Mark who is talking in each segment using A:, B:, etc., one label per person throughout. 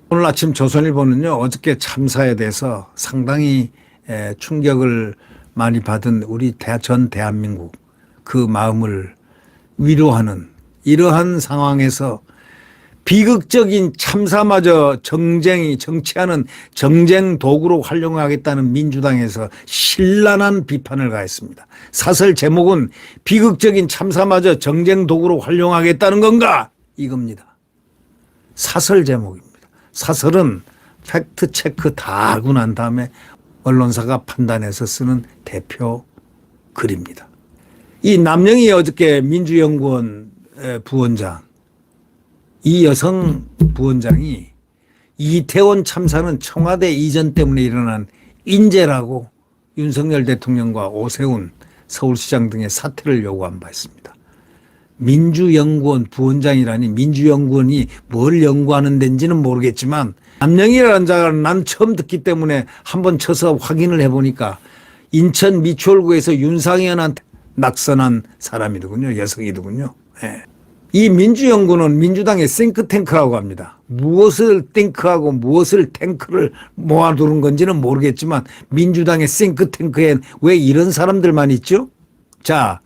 A: 오늘 아침 조선일보는요, 어저께 참사에 대해서 상당히 충격을 많이 받은 우리 전 대한민국 그 마음을 위로하는 이러한 상황에서 비극적인 참사마저 정치하는 정쟁 도구로 활용하겠다는 민주당에서 신랄한 비판을 가했습니다. 사설 제목은 비극적인 참사마저 정쟁 도구로 활용하겠다는 건가? 이겁니다. 사설 제목입니다. 사설은 팩트 체크 다 하고 난 다음에 언론사가 판단해서 쓰는 대표 글입니다. 이 남영희 어저께 민주연구원 부원장, 이 여성 부원장이 이태원 참사는 청와대 이전 때문에 일어난 인재라고 윤석열 대통령과 오세훈 서울시장 등의 사퇴를 요구한 바 있습니다. 민주연구원 부원장이라니 민주연구원이 뭘 연구하는 데인지는 모르겠지만 남영희라는 자를 난 처음 듣기 때문에 한번 쳐서 확인을 해보니까 인천 미추홀구에서 윤상현한테 낙선한 사람이더군요. 여성이더군요. 네. 이 민주연구는 민주당의 싱크탱크라고 합니다. 무엇을 탱크하고 무엇을 탱크를 모아두는 건지는 모르겠지만 민주당의 싱크탱크엔 왜 이런 사람들만 있죠? 자,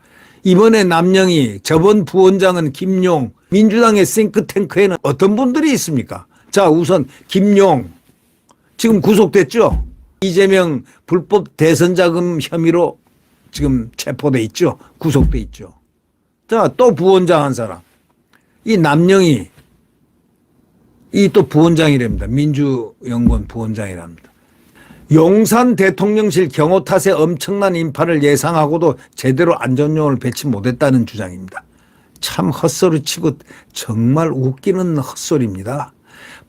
A: 이번에 남영희, 저번 부원장은 김용, 민주당의 싱크탱크에는 어떤 분들이 있습니까? 자, 우선 김용, 지금 구속됐죠? 이재명 불법 대선 자금 혐의로 지금 체포돼 있죠? 구속돼 있죠? 자, 또 부원장 한 사람. 이 남영희, 이 또 부원장이랍니다. 민주연구원 부원장이랍니다. 용산 대통령실 경호 탓에 엄청난 인파를 예상하고도 제대로 안전요원을 배치 못했다는 주장입니다. 참 헛소리치고 정말 웃기는 헛소리입니다.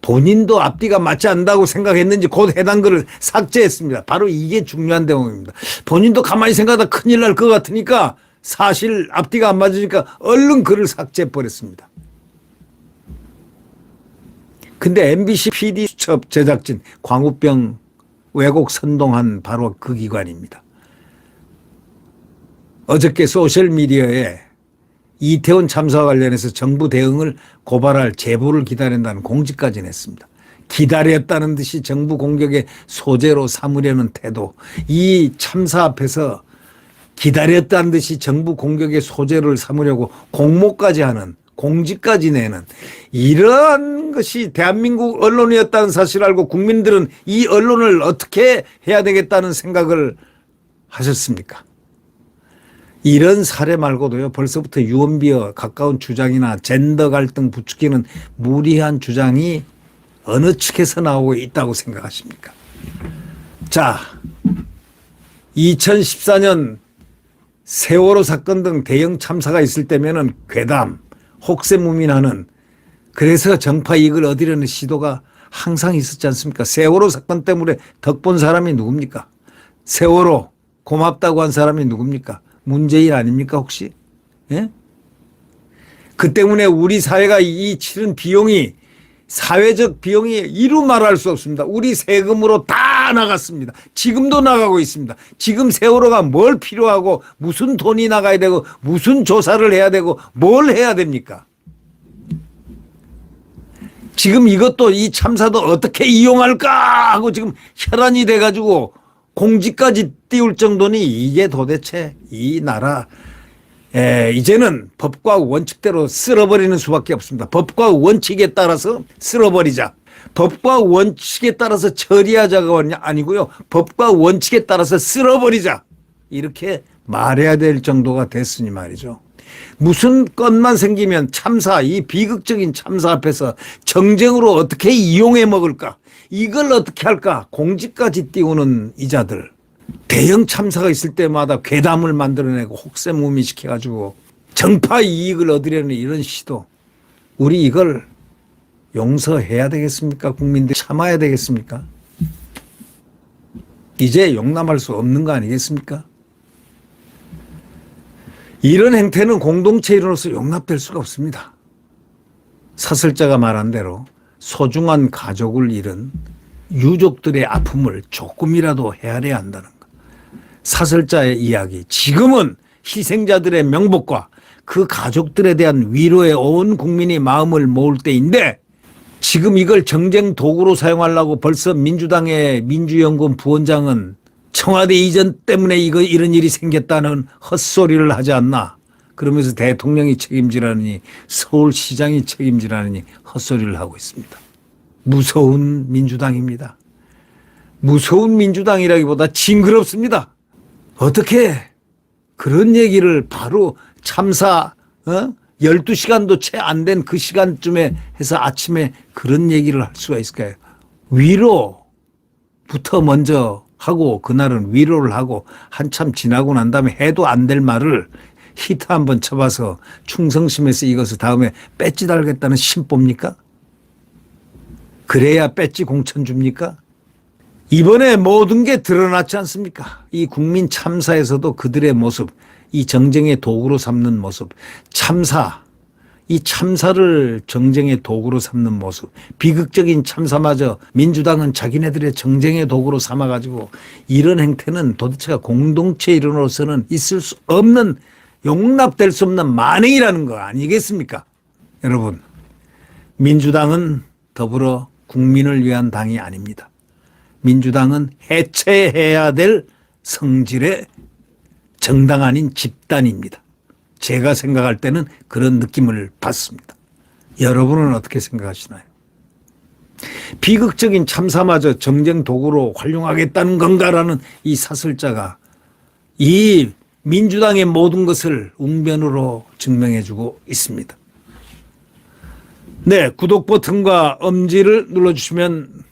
A: 본인도 앞뒤가 맞지 않는다고 생각했는지 곧 해당 글을 삭제했습니다. 바로 이게 중요한 대목입니다. 본인도 가만히 생각하다 큰일 날 것 같으니까 사실 앞뒤가 안 맞으니까 얼른 글을 삭제해버렸습니다. 근데 MBC PD 수첩 제작진 광우병 왜곡 선동한 바로 그 기관입니다. 어저께 소셜미디어에 이태원 참사와 관련해서 정부 대응을 고발할 제보를 기다린다는 공지까지 냈습니다. 기다렸다는 듯이 정부 공격의 소재로 삼으려는 태도, 이 참사 앞에서 기다렸다는 듯이 정부 공격의 소재를 삼으려고 공모까지 하는, 공지까지 내는 이런 것이 대한민국 언론이었다는 사실을 알고 국민들은 이 언론을 어떻게 해야 되겠다는 생각을 하셨습니까? 이런 사례 말고도요, 벌써부터 유언비어 가까운 주장이나 젠더 갈등 부추기는 무리한 주장이 어느 측에서 나오고 있다고 생각하십니까? 자, 2014년 세월호 사건 등 대형 참사가 있을 때면은 괴담, 혹세무민하는, 그래서 정파 이익을 얻으려는 시도가 항상 있었지 않습니까? 세월호 사건 때문에 덕본 사람이 누굽니까? 세월호 고맙다고 한 사람이 누굽니까? 문재인 아닙니까 혹시? 예? 그 때문에 우리 사회가 이 치른 비용이, 사회적 비용이 이루 말할 수 없습니다. 우리 세금으로 다 나갔습니다. 지금도 나가고 있습니다. 지금 세월호가 뭘 필요하고 무슨 돈이 나가야 되고 무슨 조사를 해야 되고 뭘 해야 됩니까? 지금 이것도, 이 참사도 어떻게 이용할까 하고 지금 혈안이 돼가지고 공지까지 띄울 정도니 이게 도대체 이 나라 이제는 법과 원칙대로 쓸어버리는 수밖에 없습니다. 법과 원칙에 따라서 쓸어버리자. 법과 원칙에 따라서 처리하자가 아니고요. 법과 원칙에 따라서 쓸어버리자. 이렇게 말해야 될 정도가 됐으니 말이죠. 무슨 건만 생기면 참사, 이 비극적인 참사 앞에서 정쟁으로 어떻게 이용해 먹을까? 이걸 어떻게 할까? 공지까지 띄우는 이자들. 대형 참사가 있을 때마다 괴담을 만들어내고 혹세무미 시켜가지고 정파 이익을 얻으려는 이런 시도. 우리 이걸 용서해야 되겠습니까? 국민들 참아야 되겠습니까? 이제 용납할 수 없는 거 아니겠습니까? 이런 행태는 공동체 일원으로서 용납될 수가 없습니다. 사설자가 말한 대로 소중한 가족을 잃은 유족들의 아픔을 조금이라도 헤아려야 한다는 것. 사설자의 이야기, 지금은 희생자들의 명복과 그 가족들에 대한 위로에 온 국민이 마음을 모을 때인데 지금 이걸 정쟁 도구로 사용하려고 벌써 민주당의 민주연구원 부원장은 청와대 이전 때문에 이런 일이 생겼다는 헛소리를 하지 않나. 그러면서 대통령이 책임지라느니 서울시장이 책임지라느니 헛소리를 하고 있습니다. 무서운 민주당입니다. 무서운 민주당이라기보다 징그럽습니다. 어떻게 그런 얘기를 바로 참사 12시간도 채 안 된 그 시간쯤에 해서 아침에 그런 얘기를 할 수가 있을까요? 위로부터 먼저 하고 그날은 위로를 하고 한참 지나고 난 다음에 해도 안 될 말을 히트 한번 쳐봐서 충성심에서 이것을 다음에 배지 달겠다는 심보입니까? 그래야 배지 공천 줍니까? 이번에 모든 게 드러났지 않습니까? 이 국민 참사에서도 그들의 모습, 이 정쟁의 도구로 삼는 모습, 이 참사를 정쟁의 도구로 삼는 모습, 비극적인 참사마저 민주당은 자기네들의 정쟁의 도구로 삼아가지고 이런 행태는 도대체가 공동체 일원으로서는 있을 수 없는 용납될 수 없는 만행이라는 거 아니겠습니까? 여러분, 민주당은 더불어 국민을 위한 당이 아닙니다. 민주당은 해체해야 될 성질의 정당 아닌 집단입니다. 제가 생각할 때는 그런 느낌을 받습니다. 여러분은 어떻게 생각하시나요? 비극적인 참사마저 정쟁 도구로 활용하겠다는 건가라는 이 사설자가 이 민주당의 모든 것을 웅변으로 증명해주고 있습니다. 네, 구독 버튼과 엄지를 눌러주시면